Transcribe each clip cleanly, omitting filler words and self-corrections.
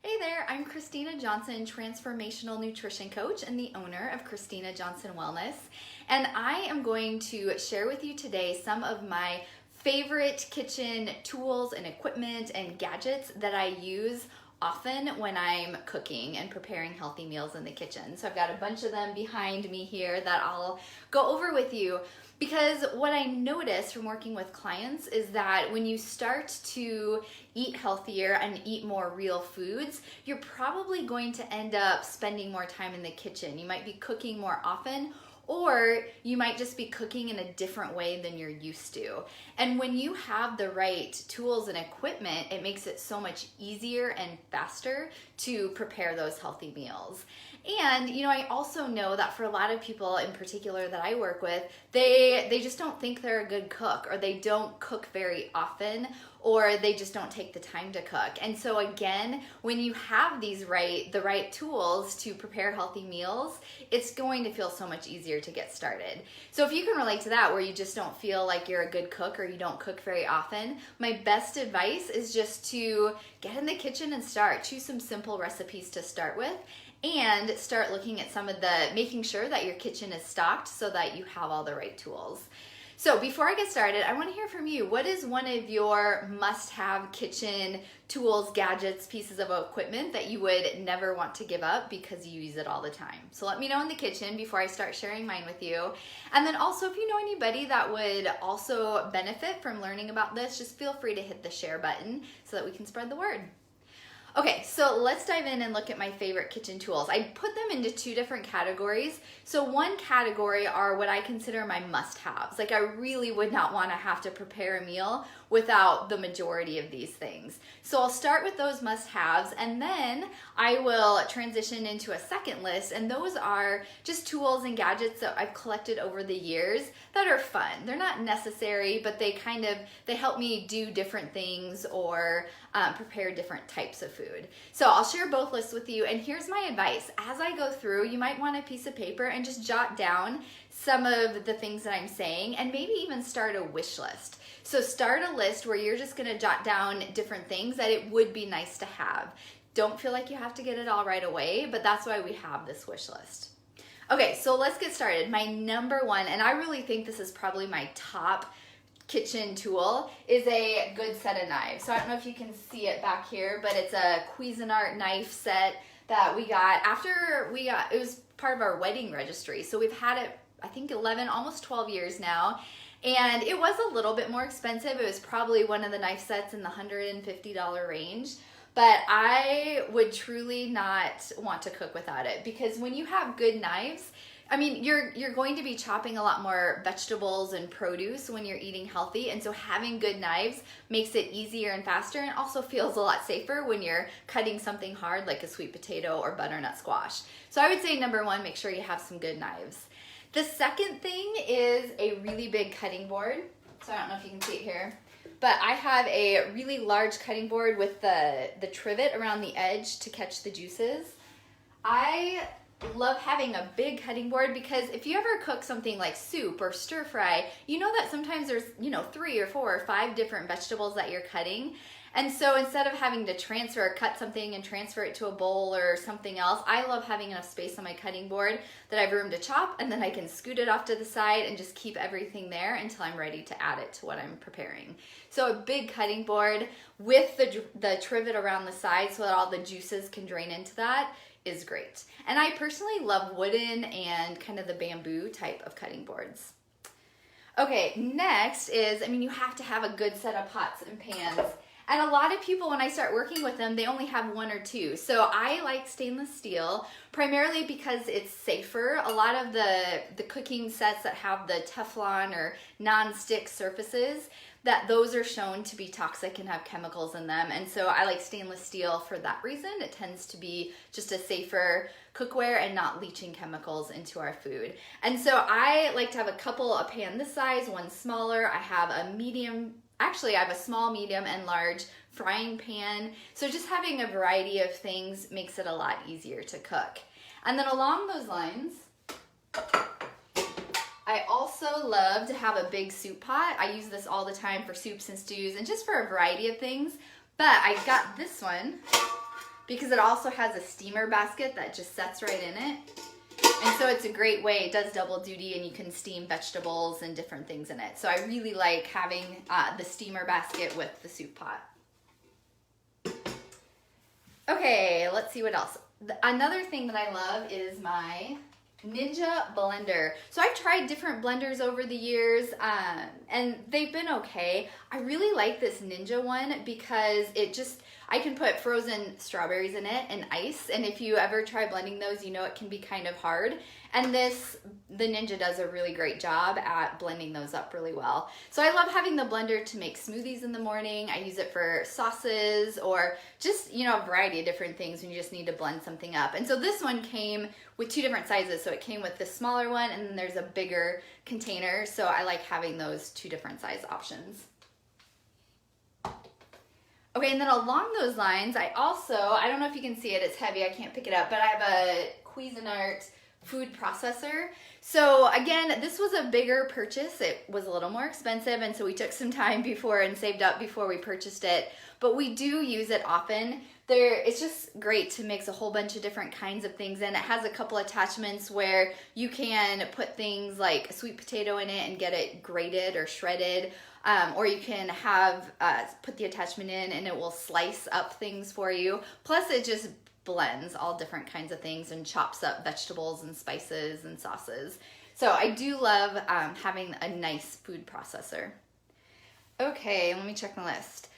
Hey there, I'm Christina Johnson, transformational nutrition coach and the owner of Christina Johnson Wellness. And I am going to share with you today some of my favorite kitchen tools and equipment and gadgets that I use often when I'm cooking and preparing healthy meals in the kitchen. So I've got a bunch of them behind me here that I'll go over with you. Because what I notice from working with clients is that when you start to eat healthier and eat more real foods, you're probably going to end up spending more time in the kitchen. You might be cooking more often, or you might just be cooking in a different way than you're used to. And when you have the right tools and equipment, it makes it so much easier and faster to prepare those healthy meals. And I also know that for a lot of people in particular that I work with, they just don't think they're a good cook, or they don't cook very often, or they just don't take the time to cook. And so again, when you have the right tools to prepare healthy meals, it's going to feel so much easier to get started. So if you can relate to that, where you just don't feel like you're a good cook or you don't cook very often, my best advice is just to get in the kitchen and choose some simple recipes to start with, and start looking at making sure that your kitchen is stocked so that you have all the right tools. So before I get started, I want to hear from you. What is one of your must-have kitchen tools, gadgets, pieces of equipment that you would never want to give up because you use it all the time? So let me know in the kitchen before I start sharing mine with you. And then also, if you know anybody that would also benefit from learning about this, just feel free to hit the share button so that we can spread the word. Okay, so let's dive in and look at my favorite kitchen tools. I put them into two different categories. So one category are what I consider my must-haves. Like, I really would not want to have to prepare a meal without the majority of these things. So I'll start with those must-haves, and then I will transition into a second list, and those are just tools and gadgets that I've collected over the years that are fun. They're not necessary, but they help me do different things or prepare different types of food. So I'll share both lists with you, and here's my advice. As I go through, you might want a piece of paper and just jot down some of the things that I'm saying, and maybe even start a wish list. So start a list where you're just gonna jot down different things that it would be nice to have. Don't feel like you have to get it all right away, but that's why we have this wish list. Okay, so let's get started. My number one, and I really think this is probably my top kitchen tool, is a good set of knives. So I don't know if you can see it back here, but it's a Cuisinart knife set that we got it was part of our wedding registry. So we've had it, I think 11, almost 12 years now. And it was a little bit more expensive. It was probably one of the knife sets in the $150 range. But I would truly not want to cook without it, because when you have good knives, I mean, you're going to be chopping a lot more vegetables and produce when you're eating healthy, and so having good knives makes it easier and faster, and also feels a lot safer when you're cutting something hard like a sweet potato or butternut squash. So I would say number one, make sure you have some good knives. The second thing is a really big cutting board. So I don't know if you can see it here, but I have a really large cutting board with the trivet around the edge to catch the juices. I love having a big cutting board because if you ever cook something like soup or stir fry, you know that sometimes there's 3 or 4 or 5 different vegetables that you're cutting. And so instead of having to cut something and transfer it to a bowl or something else, I love having enough space on my cutting board that I have room to chop, and then I can scoot it off to the side and just keep everything there until I'm ready to add it to what I'm preparing. So a big cutting board with the trivet around the side so that all the juices can drain into that is great. And I personally love wooden and kind of the bamboo type of cutting boards. Okay, next is, you have to have a good set of pots and pans. And a lot of people, when I start working with them, they only have 1 or 2. So I like stainless steel, primarily because it's safer. A lot of the cooking sets that have the Teflon or non-stick surfaces, those are shown to be toxic and have chemicals in them. And so I like stainless steel for that reason. It tends to be just a safer cookware and not leaching chemicals into our food. And so I like to have a pan this size, one smaller. I have I have a small, medium, and large frying pan. So just having a variety of things makes it a lot easier to cook. And then along those lines, I also love to have a big soup pot. I use this all the time for soups and stews and just for a variety of things. But I got this one because it also has a steamer basket that just sets right in it. And so it's a great way, it does double duty, and you can steam vegetables and different things in it. So I really like having the steamer basket with the soup pot. Okay, let's see what else. Another thing that I love is my Ninja blender. So I've tried different blenders over the years, and they've been okay. I really like this Ninja one because I can put frozen strawberries in it and ice, and if you ever try blending those, you know it can be kind of hard. And the Ninja does a really great job at blending those up really well. So I love having the blender to make smoothies in the morning. I use it for sauces or just, a variety of different things when you just need to blend something up. And so this one came with 2 different sizes. So it came with the smaller one, and then there's a bigger container. So I like having those 2 different size options. Okay, and then along those lines, I don't know if you can see it, it's heavy, I can't pick it up, but I have a Cuisinart food processor. So again, this was a bigger purchase. It was a little more expensive, and so we took some time before and saved up before we purchased it, but we do use it often. It's just great to mix a whole bunch of different kinds of things in. It has a couple attachments where you can put things like a sweet potato in it and get it grated or shredded, or you can put the attachment in and it will slice up things for you. Plus it just blends all different kinds of things and chops up vegetables and spices and sauces. So I do love having a nice food processor. Okay, let me check my list.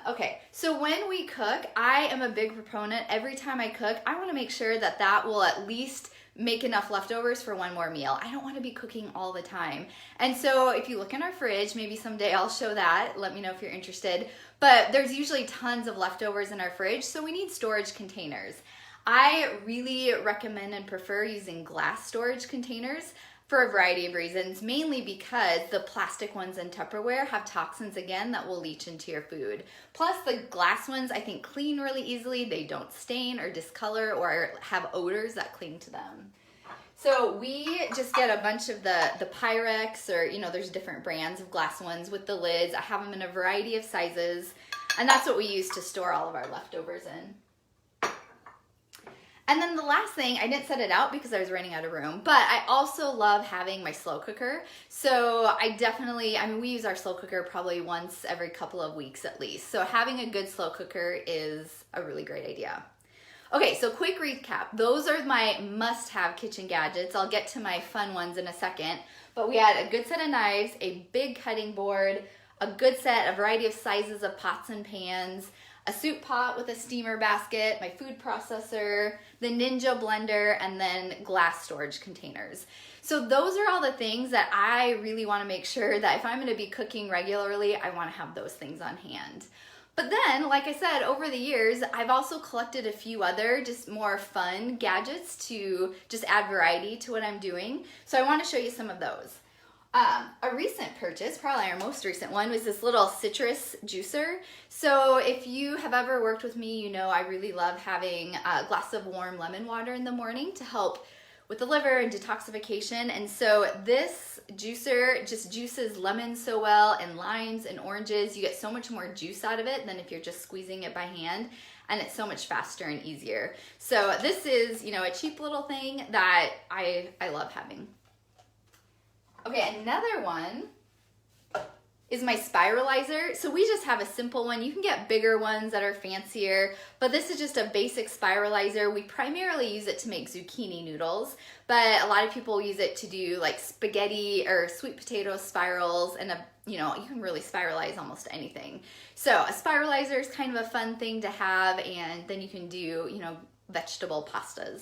Okay, so when we cook, I am a big proponent. Every time I cook, I want to make sure that will at least make enough leftovers for one more meal. I don't want to be cooking all the time. And so if you look in our fridge, maybe someday I'll show that. Let me know if you're interested. But there's usually tons of leftovers in our fridge, so we need storage containers. I really recommend and prefer using glass storage containers for a variety of reasons, mainly because the plastic ones in Tupperware have toxins again that will leach into your food. Plus the glass ones I think clean really easily. They don't stain or discolor or have odors that cling to them. So we just get a bunch of the Pyrex, or there's different brands of glass ones with the lids. I have them in a variety of sizes, and that's what we use to store all of our leftovers in. And then the last thing, I didn't set it out because I was running out of room, but I also love having my slow cooker. So we use our slow cooker probably once every couple of weeks at least. So having a good slow cooker is a really great idea. Okay, so quick recap. Those are my must-have kitchen gadgets. I'll get to my fun ones in a second. But we had a good set of knives, a big cutting board, a variety of sizes of pots and pans, a soup pot with a steamer basket, my food processor, the Ninja blender, and then glass storage containers. So those are all the things that I really want to make sure that if I'm going to be cooking regularly, I want to have those things on hand. But then, like I said, over the years, I've also collected a few other just more fun gadgets to just add variety to what I'm doing. So I want to show you some of those. A recent purchase, probably our most recent one, was this little citrus juicer. So if you have ever worked with me, you know I really love having a glass of warm lemon water in the morning to help with the liver and detoxification. And so this juicer just juices lemons so well, and limes and oranges. You get so much more juice out of it than if you're just squeezing it by hand, and it's so much faster and easier. So this is, a cheap little thing that I love having. Okay, another one is my spiralizer. So we just have a simple one. You can get bigger ones that are fancier, but this is just a basic spiralizer. We primarily use it to make zucchini noodles, but a lot of people use it to do like spaghetti or sweet potato spirals, and you can really spiralize almost anything. So a spiralizer is kind of a fun thing to have, and then you can do, vegetable pastas.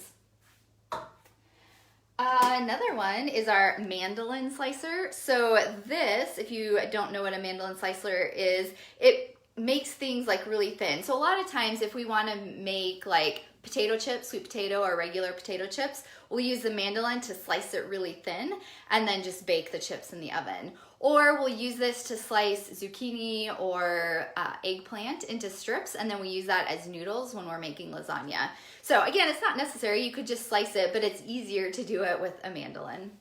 Another one is our mandolin slicer. So this, if you don't know what a mandolin slicer is, it makes things like really thin. So a lot of times if we want to make like potato chips, sweet potato or regular potato chips, we'll use the mandolin to slice it really thin and then just bake the chips in the oven. Or we'll use this to slice zucchini or eggplant into strips, and then we use that as noodles when we're making lasagna. So again, it's not necessary. You could just slice it, but it's easier to do it with a mandolin.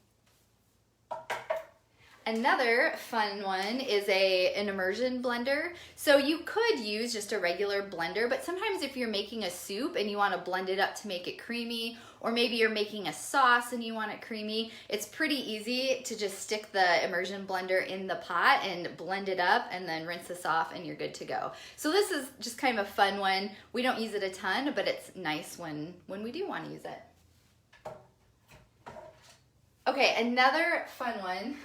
Another fun one is an immersion blender. So you could use just a regular blender, but sometimes if you're making a soup and you want to blend it up to make it creamy, or maybe you're making a sauce and you want it creamy, it's pretty easy to just stick the immersion blender in the pot and blend it up and then rinse this off and you're good to go. So this is just kind of a fun one. We don't use it a ton, but it's nice when we do want to use it. Okay, another fun one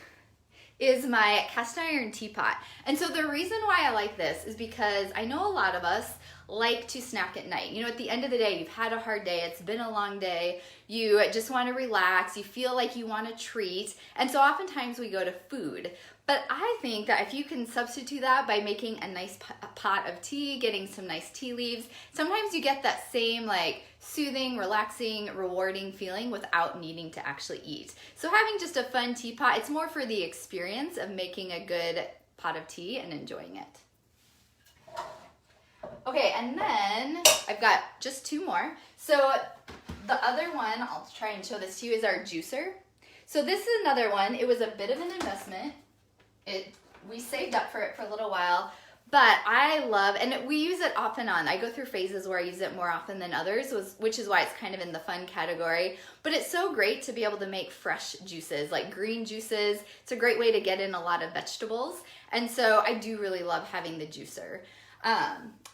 is my cast iron teapot. And so the reason why I like this is because I know a lot of us like to snack at night. You know, at the end of the day, you've had a hard day, it's been a long day, you just want to relax, you feel like you want a treat, and so oftentimes we go to food. But I think that if you can substitute that by making a nice pot of tea, getting some nice tea leaves, sometimes you get that same like soothing, relaxing, rewarding feeling without needing to actually eat. So having just a fun teapot, it's more for the experience of making a good pot of tea and enjoying it. Okay, and then I've got just two more. So the other one, I'll try and show this to you, is our juicer. So this is another one. It was a bit of an investment. We saved up for it for a little while, but I love, and we use it off and on. I go through phases where I use it more often than others, which is why it's kind of in the fun category. But it's so great to be able to make fresh juices, like green juices. It's a great way to get in a lot of vegetables. And so I do really love having the juicer.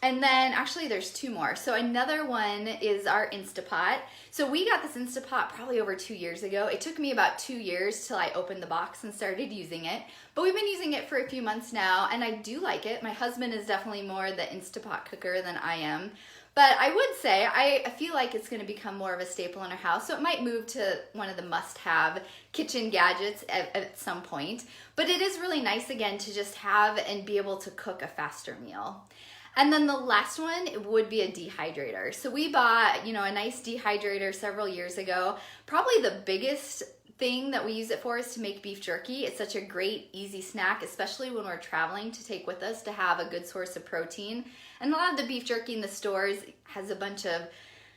And then actually there's two more. So another one is our Instapot. So we got this Instapot probably over 2 years ago. It took me about 2 years till I opened the box and started using it. But we've been using it for a few months now, and I do like it. My husband is definitely more the Instapot cooker than I am. But I would say, I feel like it's going to become more of a staple in our house, so it might move to one of the must-have kitchen gadgets at some point. But it is really nice, again, to just have and be able to cook a faster meal. And then the last one would be a dehydrator. So we bought, a nice dehydrator several years ago. Probably the biggest thing that we use it for is to make beef jerky. It's such a great, easy snack, especially when we're traveling, to take with us to have a good source of protein. And a lot of the beef jerky in the stores has a bunch of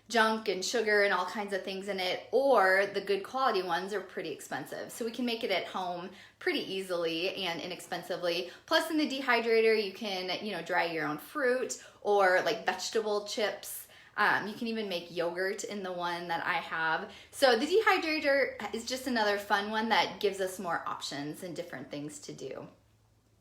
junk and sugar and all kinds of things in it, or the good quality ones are pretty expensive. So we can make it at home pretty easily and inexpensively. Plus in the dehydrator, you can, dry your own fruit or like vegetable chips. You can even make yogurt in the one that I have. So the dehydrator is just another fun one that gives us more options and different things to do.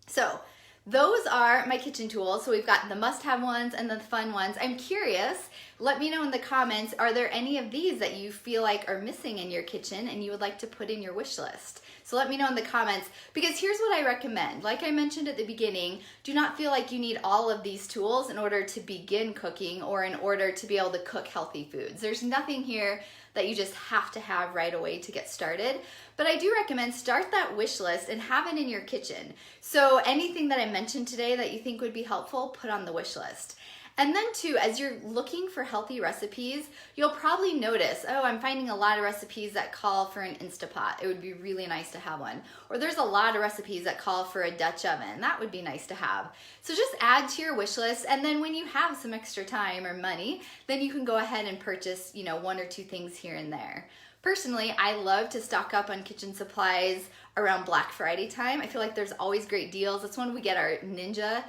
So those are my kitchen tools. So we've got the must-have ones and the fun ones. I'm curious, let me know in the comments, are there any of these that you feel like are missing in your kitchen and you would like to put in your wish list? So let me know in the comments, because here's what I recommend. Like I mentioned at the beginning, do not feel like you need all of these tools in order to begin cooking or in order to be able to cook healthy foods. There's nothing here that you just have to have right away to get started. But I do recommend start that wish list and have it in your kitchen. So anything that I mentioned today that you think would be helpful, put on the wish list. And then too, as you're looking for healthy recipes, you'll probably notice, oh, I'm finding a lot of recipes that call for an Instapot. It would be really nice to have one. Or there's a lot of recipes that call for a Dutch oven. That would be nice to have. So just add to your wish list, and then when you have some extra time or money, then you can go ahead and purchase, one or two things here and there. Personally, I love to stock up on kitchen supplies around Black Friday time. I feel like there's always great deals. That's when we get our Ninja,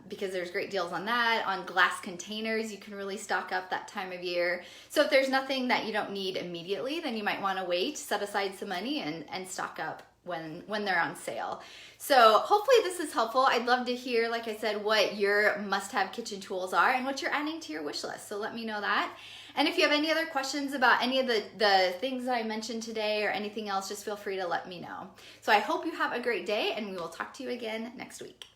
because there's great deals on that. On glass containers, you can really stock up that time of year. So if there's nothing that you don't need immediately, then you might want to wait, set aside some money, and stock up when they're on sale. So hopefully this is helpful. I'd love to hear, like I said, what your must-have kitchen tools are and what you're adding to your wish list. So let me know that. And if you have any other questions about any of the things that I mentioned today or anything else, just feel free to let me know. So I hope you have a great day, and we will talk to you again next week.